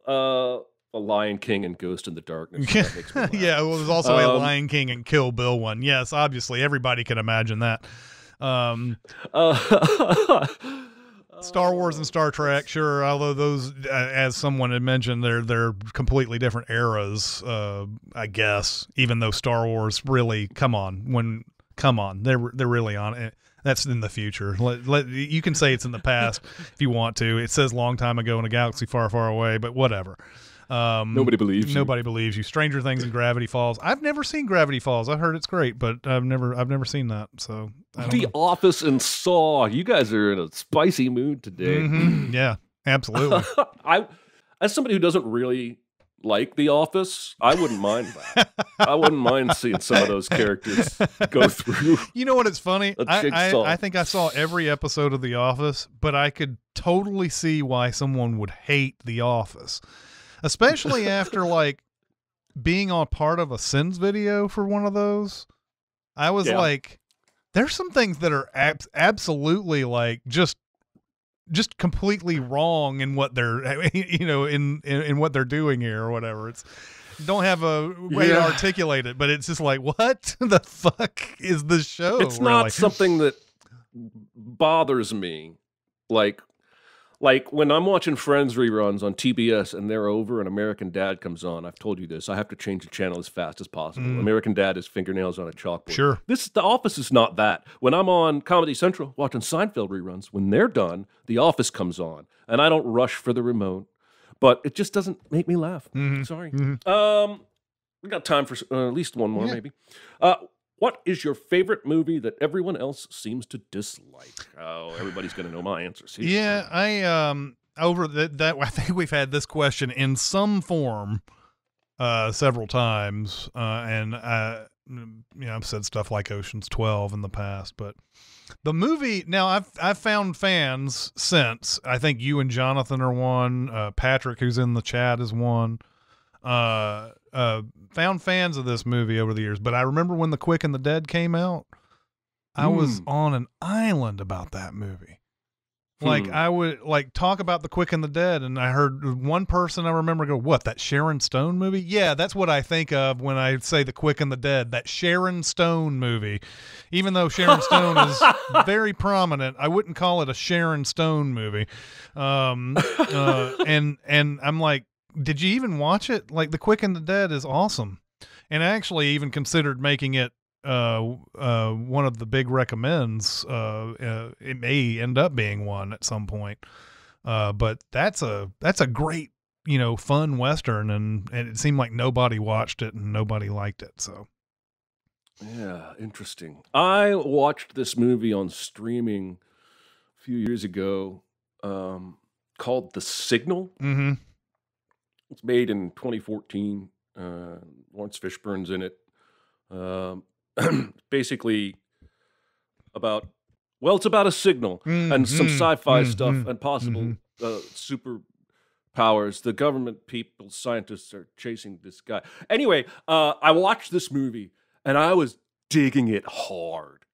A Lion King and Ghost in the Darkness. That makes me laugh. Yeah, well, there's also a Lion King and Kill Bill one. Yes, obviously, everybody can imagine that. Star Wars and Star Trek, sure. Although those, as someone had mentioned, they're completely different eras. I guess, even though Star Wars really, come on, they're really on it. That's in the future. You can say it's in the past if you want to. It says long time ago in a galaxy far, far away, but whatever. Nobody believes you. Nobody believes you. Stranger Things and Gravity Falls. I've never seen Gravity Falls. I heard it's great, but I've never seen that. So The Office and Saw. You guys are in a spicy mood today. Yeah, absolutely. As somebody who doesn't really like The Office, I wouldn't mind that. I wouldn't mind seeing some of those characters go through. You know what? It's funny. I think I saw every episode of The Office, but I could totally see why someone would hate The Office. Especially after like being on part of a Sins video for one of those. I was like, there's some things that are absolutely like just completely wrong in what they're, in what they're doing here or whatever. It's don't have a way to articulate it, but it's just like, what the fuck is this show? It's not something that bothers me. Like when I'm watching Friends reruns on TBS and they're over and American Dad comes on, I've told you this, I have to change the channel as fast as possible. American Dad is fingernails on a chalkboard. Sure. The Office is not that. When I'm on Comedy Central watching Seinfeld reruns, when they're done, The Office comes on and I don't rush for the remote, but it just doesn't make me laugh. Sorry. We got time for at least one more, maybe. What is your favorite movie that everyone else seems to dislike? Oh, everybody's going to know my answers here. Yeah, I think we've had this question in some form several times, and I've said stuff like Ocean's 12 in the past, but the movie now I've found fans since. I think you and Jonathan are one. Patrick, who's in the chat, is one. Found fans of this movie over the years, but I remember when The Quick and the Dead came out, I was on an island about that movie. Like I would like talk about The Quick and the Dead, and I heard one person I remember go, "What, that Sharon Stone movie?" Yeah, that's what I think of when I say The Quick and the Dead, that Sharon Stone movie. Even though Sharon Stone is very prominent, I wouldn't call it a Sharon Stone movie. And I'm like, did you even watch it? Like, The Quick and the Dead is awesome. And I actually even considered making it one of the big recommends. It may end up being one at some point. But that's a great, fun Western, and it seemed like nobody watched it and nobody liked it. So yeah, interesting. I watched this movie on streaming a few years ago, called The Signal. It's made in 2014. Lawrence Fishburne's in it. Basically about, it's about a signal and some sci-fi stuff and possible super powers. The government people, scientists are chasing this guy. Anyway, I watched this movie and I was digging it hard.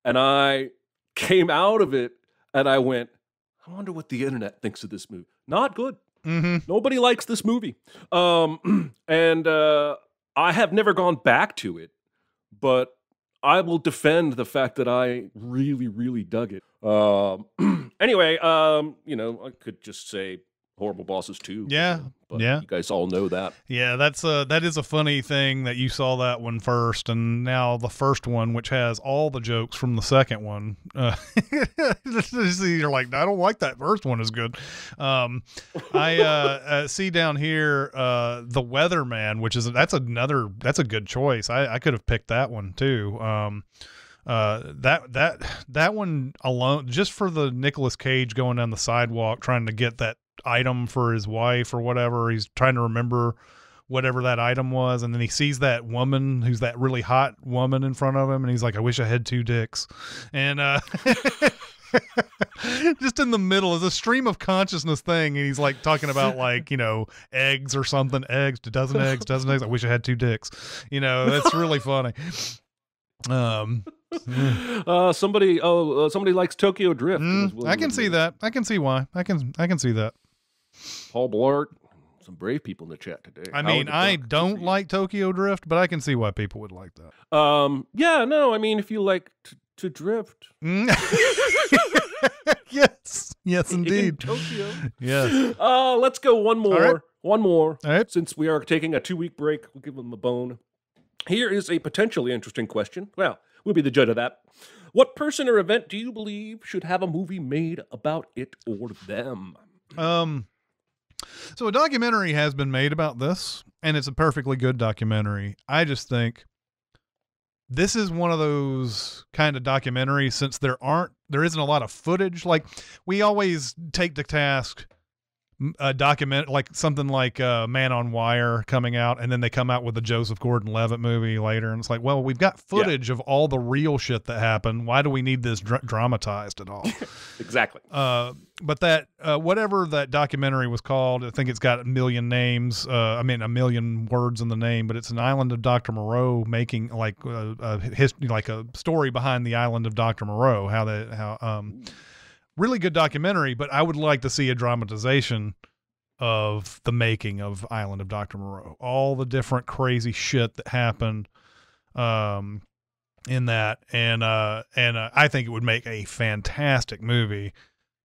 And I came out of it and I went, I wonder what the internet thinks of this movie. Not good. Nobody likes this movie. And I have never gone back to it, but I will defend the fact that I really, really dug it. Anyway, I could just say Horrible Bosses 2. Yeah, But yeah. you guys all know that. Yeah, that is a funny thing that you saw that one first, and now the first one, which has all the jokes from the second one. You're like, I don't like that first one as good. I see down here The Weatherman, which is that's a good choice. I could have picked that one too. That one alone, just for the Nicolas Cage going down the sidewalk trying to get that item for his wife or whatever. He's trying to remember whatever that item was, and then he sees that woman who's that really hot woman in front of him, and he's like, I wish I had two dicks. And just in the middle is a stream of consciousness thing, and he's like talking about like, eggs or something, dozen eggs. I wish I had two dicks. That's really funny. Somebody likes Tokyo Drift. I can see that. I can see why. I can see that. Paul Blart, some brave people in the chat today. I mean, I don't like Tokyo Drift, but I can see why people would like that. Yeah, no, I mean, if you like to drift. Yes, indeed. In Tokyo. Yes. Let's go one more. All right. One more. All right. Since we are taking a 2-week break, we'll give them a bone. Here is a potentially interesting question. Well, we'll be the judge of that. What person or event do you believe should have a movie made about it or them? So a documentary has been made about this, and it's a perfectly good documentary. I just think this is one of those kind of documentaries, since there isn't a lot of footage. Like, we always take to task a document, like something like Man on Wire coming out, and then they come out with the Joseph Gordon-Levitt movie later, and it's like, well, we've got footage of all the real shit that happened. Why do we need this dramatized at all? Exactly. But that whatever that documentary was called, I think it's got a million names. A million words in the name, but it's an Island of Dr. Moreau, making like a story behind the Island of Dr. Moreau. Really good documentary, but I would like to see a dramatization of the making of Island of Dr. Moreau. All the different crazy shit that happened in that, and I think it would make a fantastic movie.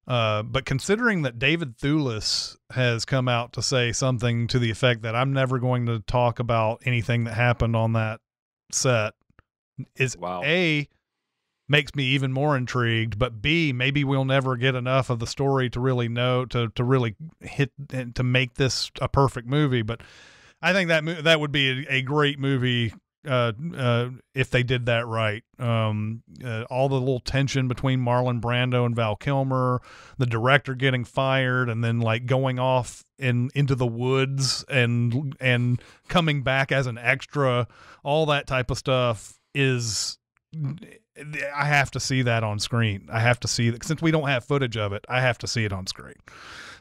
But considering that David Thewlis has come out to say something to the effect that I'm never going to talk about anything that happened on that set, is A, makes me even more intrigued, but B, maybe we'll never get enough of the story to really know, to really hit and to make this a perfect movie. But I think that would be a great movie if they did that right. All the little tension between Marlon Brando and Val Kilmer, the director getting fired and then like going off into the woods and coming back as an extra, all that type of stuff is. I have to see that on screen. I have to see that, since we don't have footage of it. I have to see it on screen.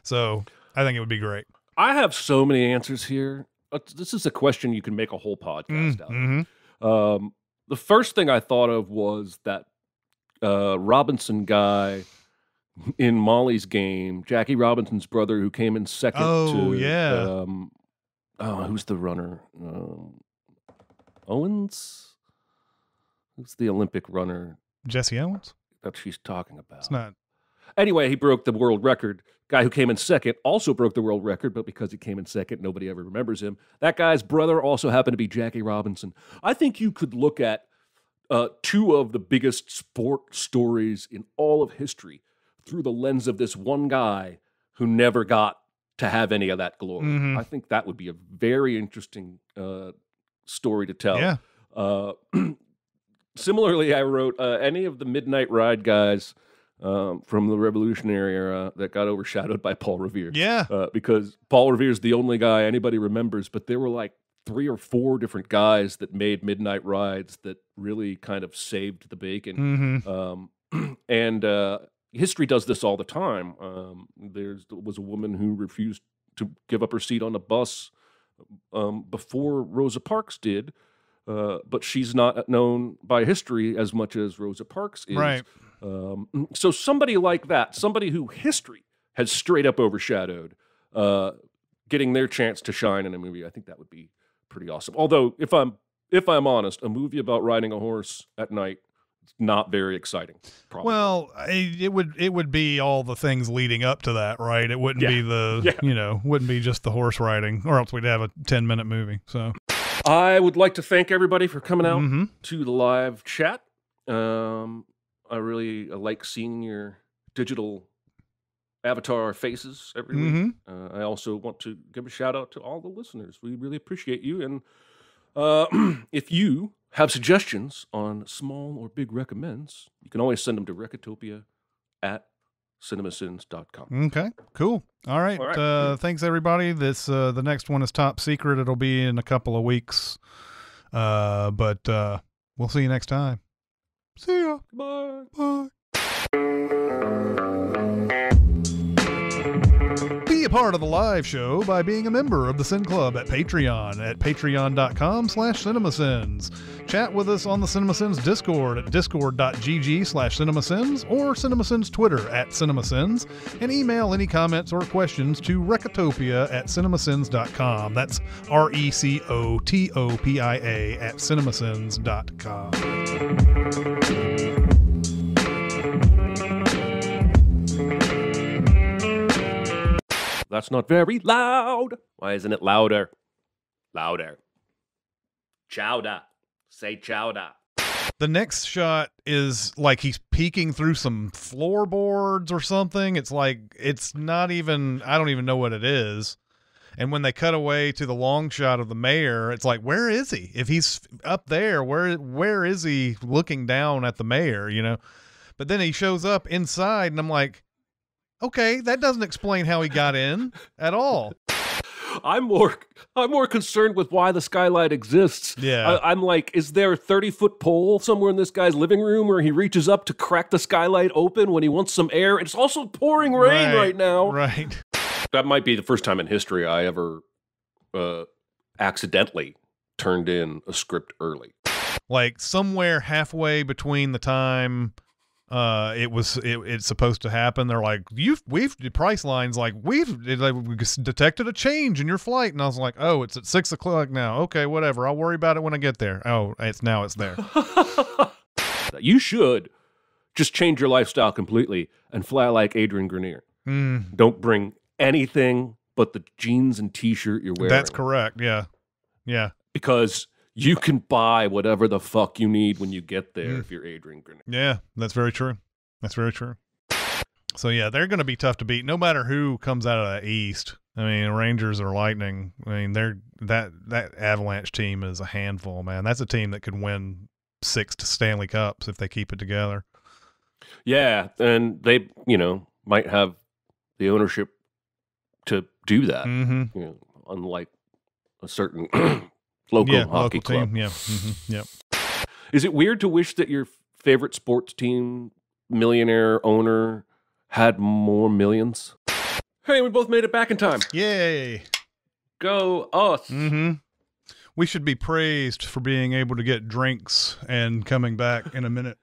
So I think it would be great. I have so many answers here. This is a question you can make a whole podcast out of. The first thing I thought of was that Robinson guy in Molly's Game, Jackie Robinson's brother, who came in second. Who's the runner? Owens? Who's the Olympic runner? Jesse Owens? That she's talking about. It's not. Anyway, he broke the world record. Guy who came in second also broke the world record, but because he came in second, nobody ever remembers him. That guy's brother also happened to be Jackie Robinson. I think you could look at two of the biggest sport stories in all of history through the lens of this one guy who never got to have any of that glory. Mm-hmm. I think that would be a very interesting story to tell. Yeah. Similarly, I wrote any of the Midnight Ride guys from the Revolutionary era that got overshadowed by Paul Revere. Yeah. Because Paul Revere is the only guy anybody remembers, but there were like 3 or 4 different guys that made Midnight Rides that really kind of saved the bacon. Mm-hmm. And history does this all the time. There was a woman who refused to give up her seat on a bus before Rosa Parks did. But she's not known by history as much as Rosa Parks is. Right. So somebody like that, somebody who history has straight up overshadowed, getting their chance to shine in a movie, I think that would be pretty awesome. Although, if I'm honest, a movie about riding a horse at night not very exciting. Probably. Well, it would be all the things leading up to that, right? It wouldn't be wouldn't be just the horse riding, or else we'd have a 10-minute movie. So I would like to thank everybody for coming out Mm-hmm. to the live chat. I really like seeing your digital avatar faces every week. I also want to give a shout out to all the listeners. We really appreciate you. And if you have suggestions on small or big recommends, you can always send them to Recotopia at cinemasins.com. Okay, cool. All right. All right. Thanks everybody. This the next one is top secret. It'll be in a couple of weeks. But we'll see you next time. See ya. Bye. Bye. Be a part of the live show by being a member of the Sin Club at Patreon at patreon.com/cinemasins. Chat with us on the Cinemasins Discord at discord.gg/cinemasins or Cinemasins Twitter at Cinemasins, and email any comments or questions to Recotopia at cinemasins.com. That's RECOTOPIA at cinemasins.com. That's not very loud. Why isn't it louder? Louder. Chowder. Say chowder. The next shot is like he's peeking through some floorboards or something. It's like, it's not even, I don't even know what it is. And when they cut away to the long shot of the mayor, it's like, where is he? If he's up there, where is he looking down at the mayor, you know? But then he shows up inside and I'm like, okay, that doesn't explain how he got in at all. I'm more concerned with why the skylight exists. Yeah. I'm like, is there a 30-foot pole somewhere in this guy's living room where he reaches up to crack the skylight open when he wants some air? It's also pouring rain right now. Right. That might be the first time in history I ever accidentally turned in a script early. Like somewhere halfway between the time it's supposed to happen, they're like, we've Priceline's like, we detected a change in your flight, and I was like, oh, it's at 6 o'clock now. Okay, whatever. I'll worry about it when I get there. Oh, it's there. You should just change your lifestyle completely and fly like Adrian Grenier. Don't bring anything but the jeans and t-shirt you're wearing. That's correct. Yeah. Yeah. Because you can buy whatever the fuck you need when you get there if you're Adrian Grenier. Yeah, that's very true. That's very true. So yeah, they're going to be tough to beat no matter who comes out of the East. I mean, Rangers or Lightning. I mean, that Avalanche team is a handful, man. That's a team that could win 6 Stanley Cups if they keep it together. Yeah, and they, might have the ownership to do that. Unlike a certain local hockey club. Team. Yeah. Yep. Is it weird to wish that your favorite sports team millionaire owner had more millions? Hey, we both made it back in time. Yay. Go us. We should be praised for being able to get drinks and coming back in a minute.